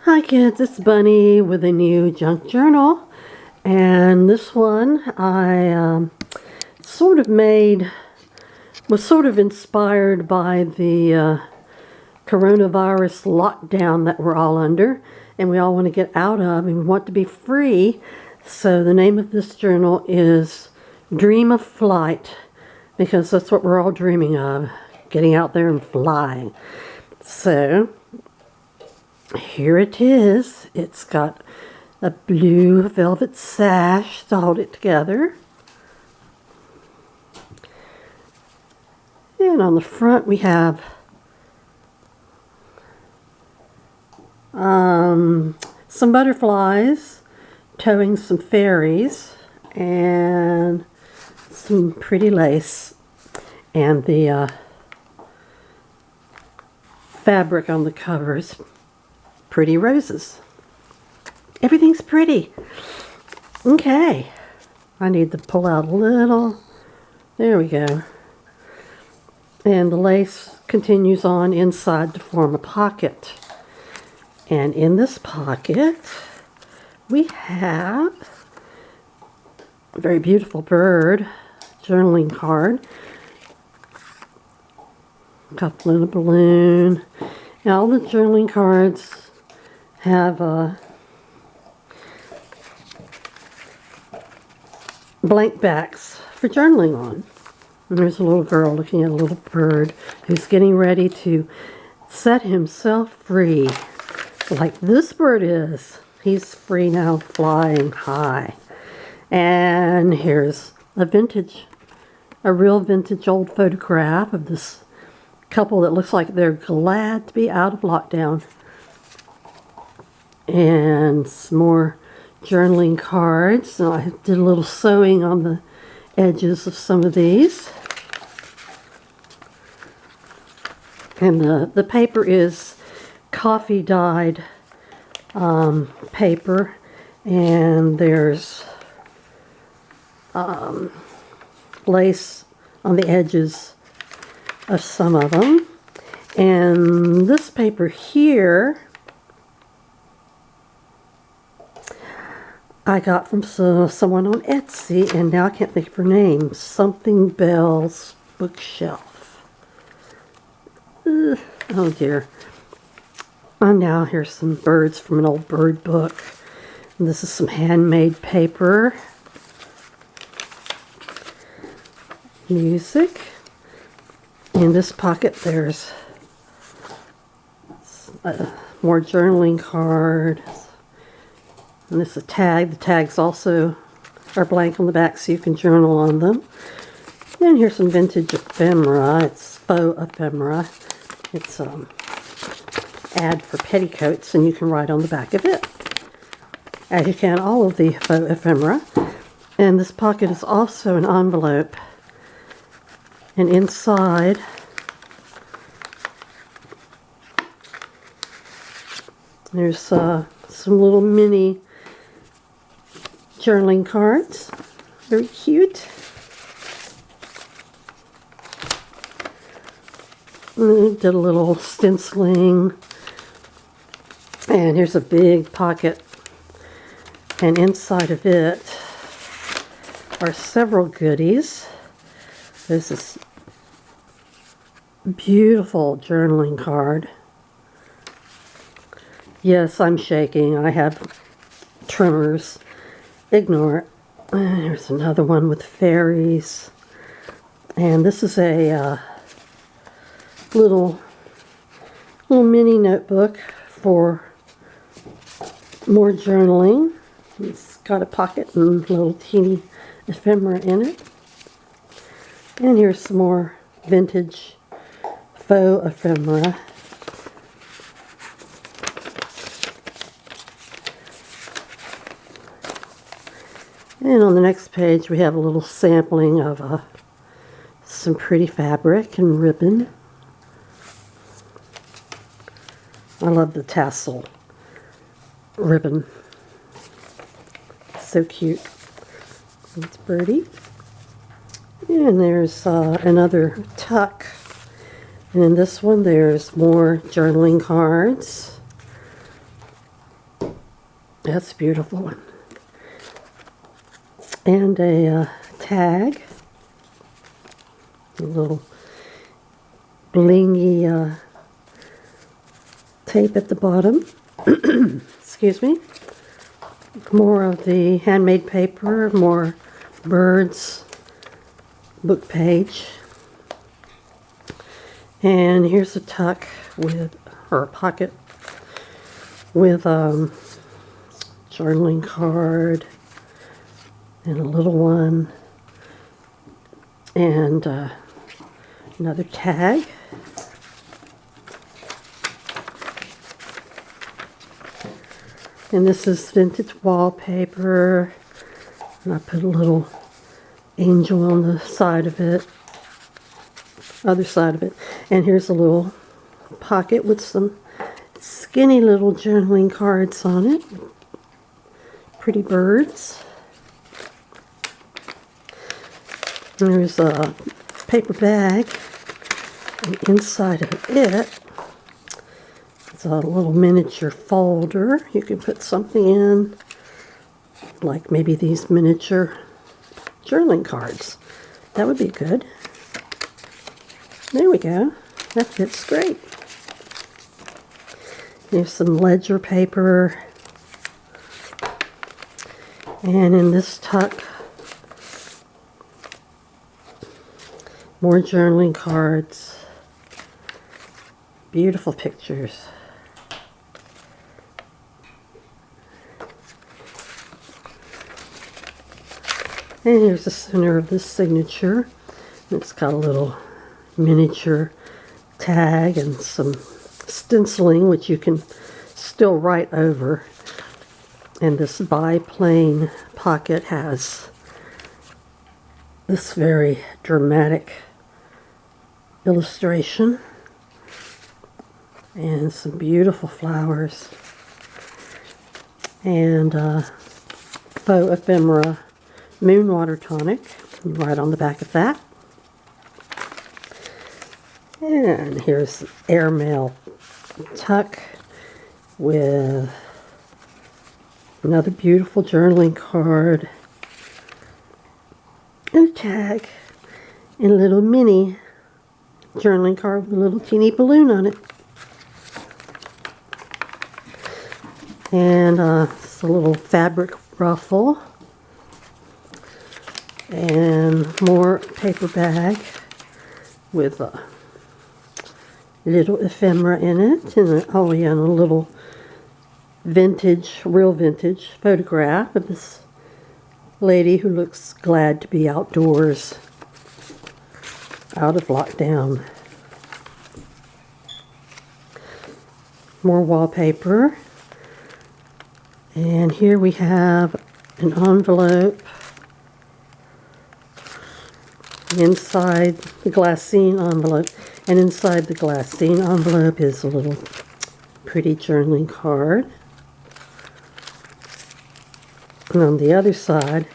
Hi kids, it's Bunny with a new junk journal, and this one I sort of was sort of inspired by the coronavirus lockdown that we're all under and we all want to get out of, and we want to be free. So the name of this journal is Dream of Flight, because that's what we're all dreaming of, getting out there and flying. So here it is. It's got a blue velvet sash to hold it together. And on the front we have some butterflies towing some fairies and some pretty lace, and the fabric on the covers, pretty roses. Everything's pretty. Okay, I need to pull out a little. There we go. And the lace continues on inside to form a pocket. And in this pocket we have a very beautiful bird journaling card, a couple in a balloon. Now all the journaling cards have blank backs for journaling on. And there's a little girl looking at a little bird who's getting ready to set himself free, like this bird is. He's free now, flying high. And here's a real vintage old photograph of this couple that looks like they're glad to be out of lockdown. And some more journaling cards. So I did a little sewing on the edges of some of these. And the paper is coffee dyed paper, and there's lace on the edges of some of them. And this paper here I got from someone on Etsy, and now I can't think of her name. Something Bell's Bookshelf. Oh dear. And now here's some birds from an old bird book. And this is some handmade paper. Music. In this pocket there's more journaling cards. And this is a tag. The tags also are blank on the back, so you can journal on them. And here's some vintage ephemera. It's faux ephemera. It's ad for petticoats, and you can write on the back of it, as you can all of the faux ephemera. And this pocket is also an envelope. And inside there's some little mini journaling cards. Very cute. Did a little stenciling. And here's a big pocket. And inside of it are several goodies. There's this beautiful journaling card. Yes, I'm shaking. I have tremors. Ignore it. And here's another one with fairies. And this is a little mini notebook for more journaling. It's got a pocket and a little teeny ephemera in it. And here's some more vintage faux ephemera. And on the next page we have a little sampling of some pretty fabric and ribbon. I love the tassel ribbon. So cute. It's Birdie. And there's another tuck. And in this one there's more journaling cards. That's a beautiful one. And a tag. A little blingy tape at the bottom. Excuse me. More of the handmade paper, more birds, book page. And here's a tuck with, or a pocket with journaling card and a little one and another tag. And this is vintage wallpaper, and I put a little angel on the side of it, other side of it. And here's a little pocket with some skinny little journaling cards on it. Pretty birds. And there's a paper bag, and inside of it, it's a little miniature folder. You can put something in, like maybe these miniature journaling cards. That would be good. There we go. That fits great. There's some ledger paper. And in this tuck, more journaling cards. Beautiful pictures. And here's the center of this signature. It's got a little miniature tag and some stenciling, which you can still write over. And this biplane pocket has this very dramatic illustration and some beautiful flowers and faux ephemera moon water tonic right on the back of that. And here's airmail tuck with another beautiful journaling card and a tag and a little mini journaling card with a little teeny balloon on it. And it's a little fabric ruffle and more paper bag with a little ephemera in it, and oh yeah, and a little vintage, real vintage photograph of this lady who looks glad to be outdoors, out of lockdown. More wallpaper, and here we have an envelope. Inside the glassine envelope, and inside the glassine envelope is a little pretty journaling card. And on the other side,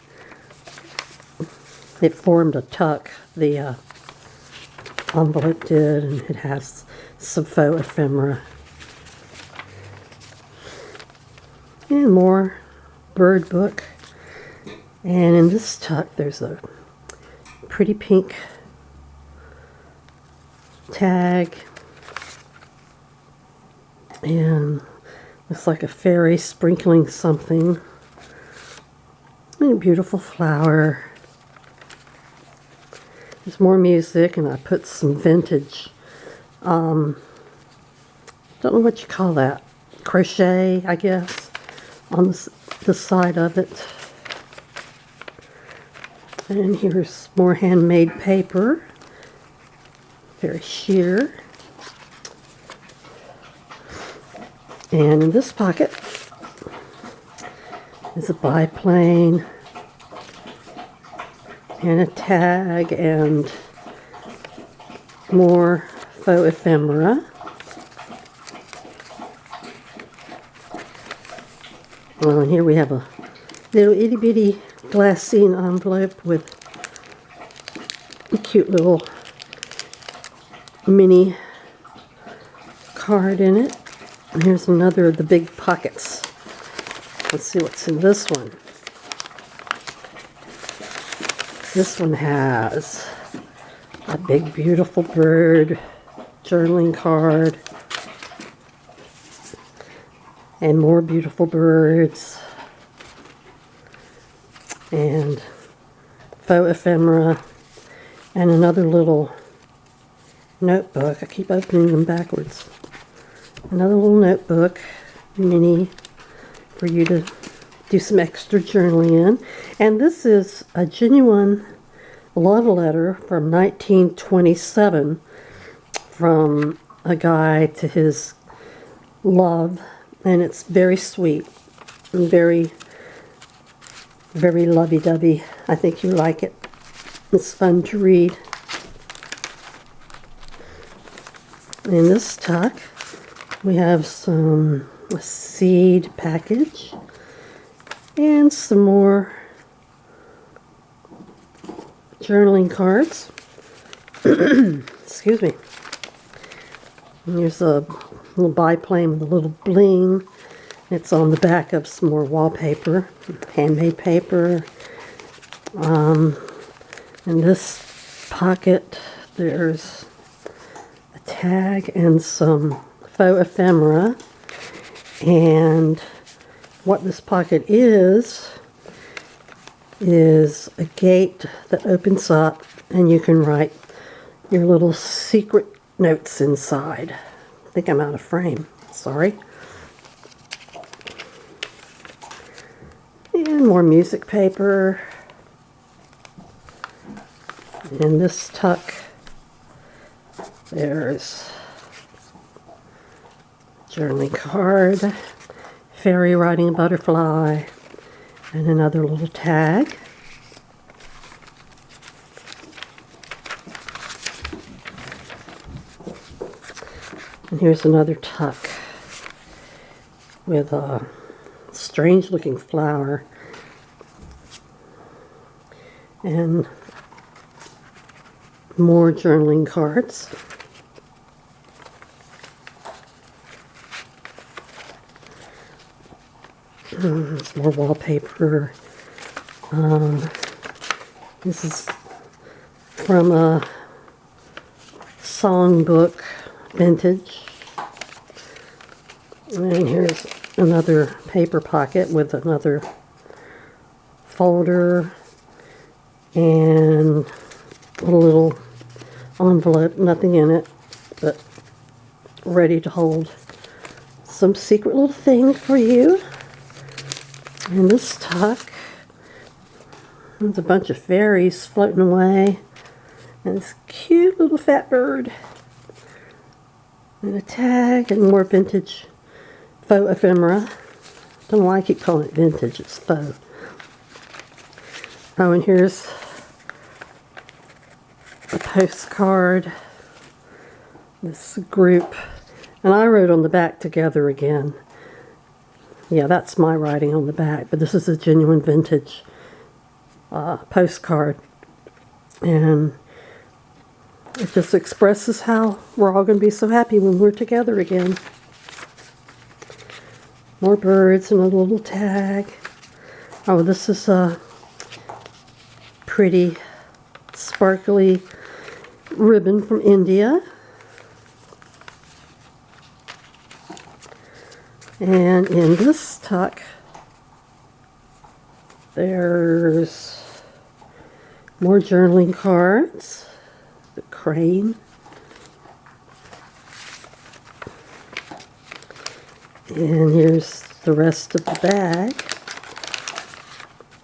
it formed a tuck, the envelope did, and it has some faux ephemera. And more bird book. And in this tuck, there's a pretty pink tag, and looks like a fairy sprinkling something, and a beautiful flower. There's more music, and I put some vintage, don't know what you call that, crochet, I guess, on the side of it. And here's more handmade paper, very sheer. And in this pocket is a biplane and a tag and more faux ephemera. Well, and here we have a little itty bitty glassine envelope with a cute little mini card in it. And here's another of the big pockets Let's see what's in this one. This one has a big, beautiful bird journaling card and more beautiful birds and faux ephemera and another little notebook. I keep opening them backwards. Another little notebook, mini, for you to do some extra journaling in. And this is a genuine love letter from 1927 from a guy to his love, and it's very sweet and very, very lovey-dovey. I think you like it. It's fun to read. In this tuck, we have a seed package and some more journaling cards. Excuse me. And here's a little biplane with a little bling. It's on the back of some more wallpaper, handmade paper. In this pocket, there's a tag and some faux ephemera. And what this pocket is a gate that opens up and you can write your little secret notes inside. I think I'm out of frame. Sorry. And more music paper. In this tuck, there's journaling card, fairy riding a butterfly, and another little tag. And here's another tuck with a strange looking flower and more journaling cards. More wallpaper. This is from a songbook, vintage. And here's another paper pocket with another folder and a little envelope, nothing in it, but ready to hold some secret little thing for you. In this tuck, there's a bunch of fairies floating away, and this cute little fat bird, and a tag, and more vintage faux ephemera. Don't know why I keep calling it vintage, it's faux. Oh, and here's a postcard, this group, and I wrote on the back "Together Again." Yeah, that's my writing on the back, but this is a genuine vintage postcard. And it just expresses how we're all going to be so happy when we're together again. More birds and a little tag. Oh, this is a pretty sparkly ribbon from India. And in this tuck, there's more journaling cards, the crane, and here's the rest of the bag,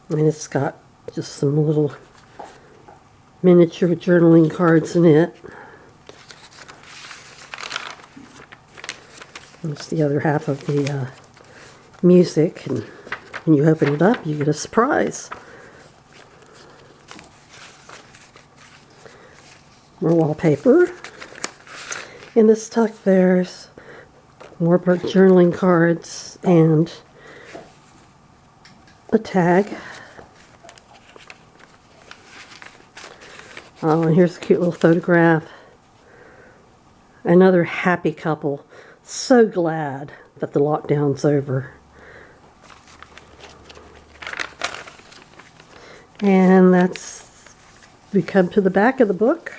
and it's got just some little miniature journaling cards in it. There's the other half of the music, and when you open it up, you get a surprise. More wallpaper. In this tuck, there's more journaling cards and a tag. Oh, and here's a cute little photograph. Another happy couple. So glad that the lockdown's over. And we come to the back of the book,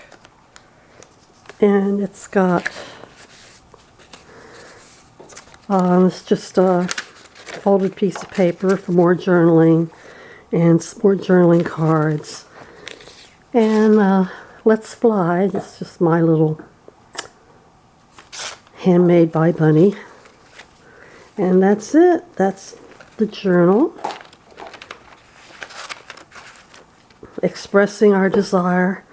and it's got, it's just a folded piece of paper for more journaling and some more journaling cards. And Let's Fly, it's just my little handmade by Bunny. And that's it. That's the journal. Expressing our desire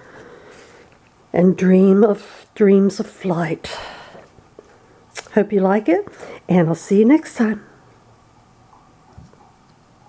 and dreams of flight. Hope you like it, and I'll see you next time.